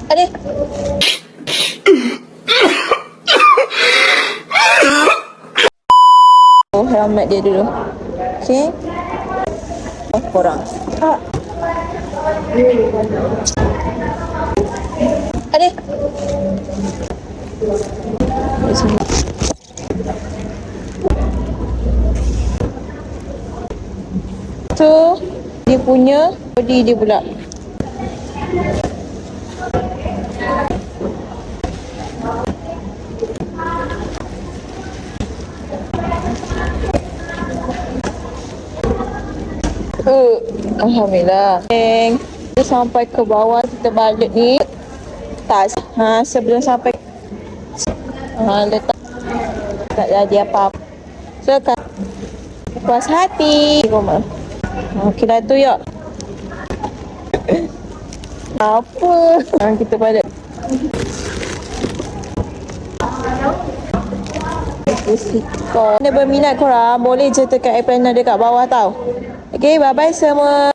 Adik. Oh, helmet dia dulu. Okay. Oh, korang. Adik. Di sini. So, dia punya body dia pula. Alhamdulillah. Kita sampai ke bawah, kita balik ni. Tak, sebelum sampai letak tak jadi apa-apa. So, puas hati. Okey dah tu ya. Apa? Kita balik. Anda berminat korang, boleh je tekan app panel dekat bawah tau. Okay, bye-bye semua.